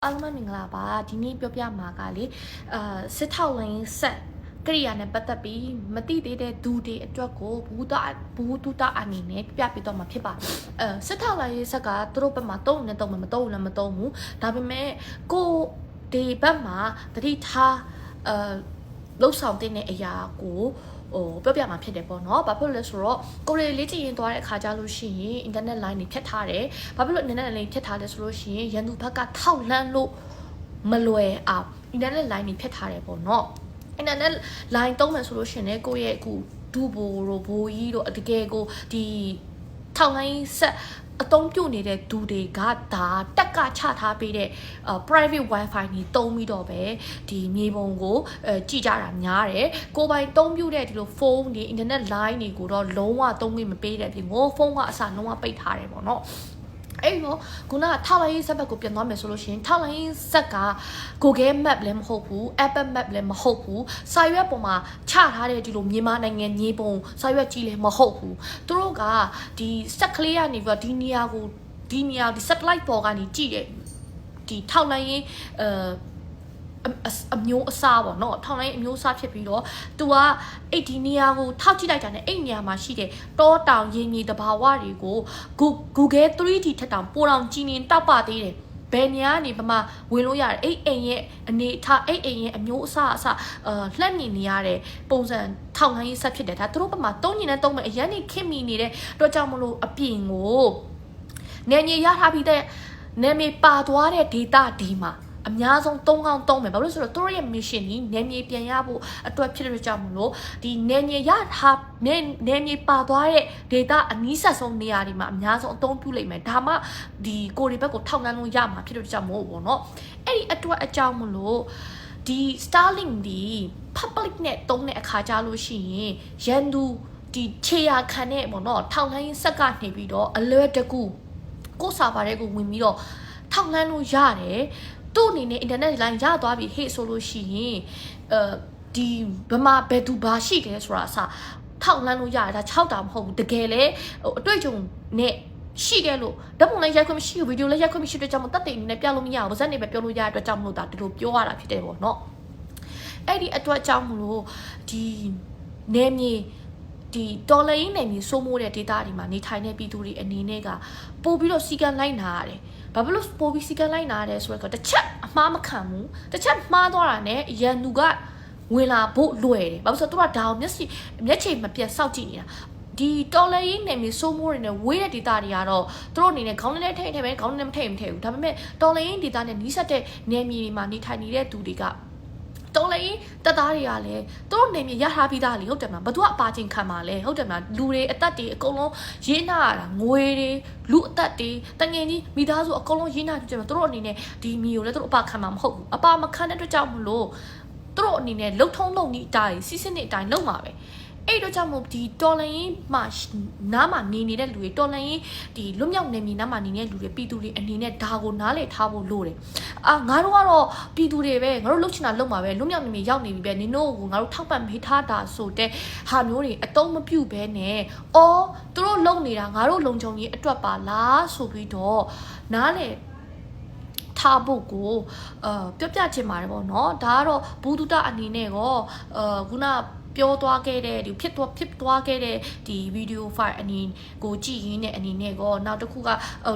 အားလုံးမင်္ဂလာပါဒီနေ့ပြောပြမှာကလေစစ်ထောက်လိုင်းဆက်ကရိယာနဲ့ပတ်သက်ပြီးမတိသေးတဲ့ဒူတွေအတွက်ကိုဘူးတူတာအနေနဲ့ပြပြတော့မှာဖြစ်ပါတယ်စစ်ထောက်လိုင်းဆက်ကသူတို့ဘက်မှာတုံးနေတော့မတုံးလည်းမတုံးဘူးဒါပေမဲ့ကိုဒီဘက်မှာတတိထားလှုပ်ဆောင်တဲ့အရာကိုပြောပြမှာဖြစ်တယ်ပေါ့နော်။ဘာဖြစ်လို့လဲဆိုတော့ကိုရီလေးကြည့်ရင်သွားတဲ့အခါကျလို့ရှိရင် internet line တွေဖြတ်ထားတယ်။ဘာဖြစ်လို့ internet line ဖြတ်ထားလဲဆိုလို့ရှိရင်ရန်သူဘက်ကထောက်လှမ်းလို့မလွယ်အောင် internet line တွေဖြတ်ထားတယ်ပေါ့နော်။ internet line သုံးမယ်ဆိုလို့ရှိရင်လည်းကိုယ့်ရဲ့အခုဒူဘိုတို့ဘိုးကြီးတို့တကယ်ကိုဒီထောက်လှမ်းဆက်အသုံးပြုနေတဲ့သူတွေကဒါတက်ကချထားပေးတဲ့ private wifi တွေတုံးပြီးတော့ပဲဒီမြေပုံကိုကြည့်ကြတာများတယ်ကိုယ်ပိုင်တုံးပြုတဲ့ဒီလိုဖုန်းတွေ internet line တွေကိုတော့လုံးဝတုံးခွင့်မပေးတဲ့အပြင်ငိုဖုန်းကအစလုံးဝပိတ်ထားတယ်ပေါ့နော်အဲ့တော့ခုနကထောက်လိုင်းဆက်ဘက်ကိုပြန်သွားမယ်ဆိုလို့ရှိရင်ထောက်လိုင်းဆက်က Google Map လည်းမဟုတ်ဘူး Apple Map လည်းမဟုတ်ဘူးစာရွက်ပေါ်မှာချထားတဲ့ဒီလိုမြန်မာနိုင်ငံမြေပုံစာရွက်ကြီးလည်းမဟုတ်ဘူးသူတို့ကဒီဆက်ကလေးကနေပြီးတော့ဒီနေရာဒီ satellite ပေါ်ကနေကြည့်တဲ့ဒီထောက်လိုင်းအမျိုးအစားပေါ့နော်ထောက်လိုင်းအမျိုးအစားဖြစ်ပြီးတော့သူကအဲ့ဒီနေရာကိုထောက်ကြည့်လိုက်တာနဲ့အဲ့နေရာမှာရှိတဲ့တောတောင်ရေမြေတဘာဝတွေကို Google 3D ထက်တောင်ပိုတောင်ကြီးနေတောက်ပသေးတယ်ဘယ်နေရာကနေပမာဝင်လို့ရတယ်အဲ့အိမ်ရဲ့အနေထားအဲ့အိမ်ရဲ့အမျိုးအစားလှက်နေရတဲ့ပုံစံထောက်လိုင်းဆက်ဖြစ်တယ်ဒါသူတို့ပမာတုံးညင်နဲ့တုံးမဲ့အရန်နေခင်မိနေတဲ့တော့ကြောင့်မလို့အပြင်ကိုနေမြေရထားပြီးတဲ့နေမြေပါသွားတဲ့ data ဒီမှာအများဆုံး3កောင်း3မယ်ဘာလို့လဲဆိုတော့သူတို့ရဲ့ mission ကြီးနယ်မြေပြန်ရဖို့အတွက်ဖြစ်တဲ့ကြောင့်မလို့ဒီနယ်မြေရထားနယ်မြေပါသွားတဲ့ data အနီးဆက်ဆုံးနေရာတွေမှာအများဆုံးအသုံးပြုလိုက်မယ်ဒါမှဒီကိုရီဘက်ကိုထောက်လှမ်းလို့ရမှာဖြစ်တဲ့ကြောင့်မဟုတ်ဘူးเนาะအဲ့ဒီအတွက်အကြောင်းမလို့ဒီ Starlink ဒီ public နဲ့တုံးတဲ့အခါကြလို့ရှိရင်ရန်သူဒီခြေရာခံတဲ့ပေါ့เนาะထောက်လှမ်းရေးဆက်ကနေပြီးတော့အလွယ်တကူကိုစာပါတဲ့ကိုဝင်ပြီးတော့ထောက်လှမ်းလို့ရတယ်သူ့အနေနဲ့ internet line ရသွားပြီဟေ့ဆိုလို့ရှိရင်ဒီဘမဘယ်သူဘာရှိတယ်ဆိုတာအစထောက်လှမ်းလို့ရတယ်ဒါ6တာမဟုတ်ဘူးတကယ်လေအတွေ့အကြုံနဲ့ရှိခဲ့လို့ဓာတ်ပုံလည်းရိုက်ခွင့်မရှိဘူးဗီဒီယိုလည်းရိုက်ခွင့်မရှိတဲ့ကြောင့်မတက်တဲ့အနေနဲ့ပြလို့မရဘူးဗဇက်နေပဲပြောလို့ရတဲ့အတွက်ကြောင့်မလို့ဒါဒီလိုပြောရတာဖြစ်တယ်ပေါ့နော်အဲ့ဒီအတွက်ကြောင့်မလို့ဒီနေမြေဒီတော်လိုင်းနယ်မြေစိုးမိုးတဲ့ data တွေမှာနေထိုင်တဲ့ပြည်သူတွေအနေနဲ့ကပို့ပြီးတော့စီကံလိုက်နာရတယ်ဘာဖြစ်လို့ပို့ပြီးစီကံလိုက်နာရတယ်ဆိုတော့တစ်ချက်အမှားမခံဘူးတစ်ချက်မှားသွားတာနဲ့ရန်သူကဝင်လာဖို့လွယ်တယ်ဘာဖြစ်လို့သူကဒါကိုမျက်ခြေမပြတ်စောက်ကြည့်နေတာဒီတော်လိုင်းနယ်မြေစိုးမိုးနေတဲ့ဝေးတဲ့ data တွေကတော့သူတို့အနေနဲ့ခေါင်းနဲ့ထိမယ်ခေါင်းနဲ့မထိမထိဘူးဒါပေမဲ့တော်လိုင်း data နဲ့နီးစပ်တဲ့နယ်မြေတွေမှာနေထိုင်နေတဲ့သူတွေကတော်လေတက်သားတွေကလည်းသူတို့နေမြေရထားပြီးသားလေဟုတ်တယ်မလားဘသူကအပါချင်းခံပါလဲဟုတ်တယ်မလားလူတွေအသက်တွေအကုန်လုံးရင်းနာရတာငွေတွေလူအသက်တွေတငယ်ကြီးမိသားစုအကုန်လုံးရင်းနာကြတယ်သူတို့အနေနဲ့ဒီမြေကိုလည်းသူတို့အပါခံမှာမဟုတ်ဘူးအပါမခံတဲ့အတွက်ကြောင့်မလို့သူတို့အနေနဲ့လှုပ်ထုံးလုပ်နေအတိုင်းစီးစနစ်အတိုင်းလုပ်မှာပဲအဲ့တော့ကြောင့်မို့ဒီတော်လိုင်းမှာနားမှာနေနေတဲ့လူတွေတော်လိုင်းဒီလွတ်မြောက်နေမီနားမှာနေတဲ့လူတွေပြည်သူတွေအနေနဲ့ဒါကိုနားလေထားဖို့လိုတယ်ငါတို့ကတော့ပြည်သူတွေပဲငါတို့လှုပ်ချင်တာလှုပ်မှာပဲလွတ်မြောက်နေမီရောက်နေပြီပဲနင်တို့ကိုငါတို့ထောက်ပံ့ပေးထားတာဆိုတဲ့ဟာမျိုးတွေအတုံးမပြုတ်ပဲနဲ့အော်သူတို့လုံနေတာငါတို့လုံခြုံရေးအတွက်ပါလားဆိုပြီးတော့နားလေထားဖို့ကိုပြောပြချင်ပါတယ်ပေါ့နော်ဒါကတော့ဘူးတူတာအနေနဲ့ကောခုနပြောသွားခဲ့တဲ့ဒီဖြစ်သွားခဲ့တဲ့ဒီဗီဒီယိုဖိုင်အနေကိုကြည့်ရင်းနဲ့အနေနဲ့ကောနောက်တစ်ခုက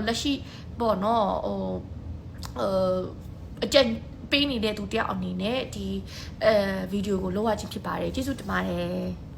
လက်ရှိပေါ့နော်အကျဉ်းပေးနေတဲ့သူတယောက်အနေနဲ့ဒီဗီဒီယိုကိုလောက်ရခြင်းဖြစ်ပါတယ်ကျေးဇူးတင်ပါတယ်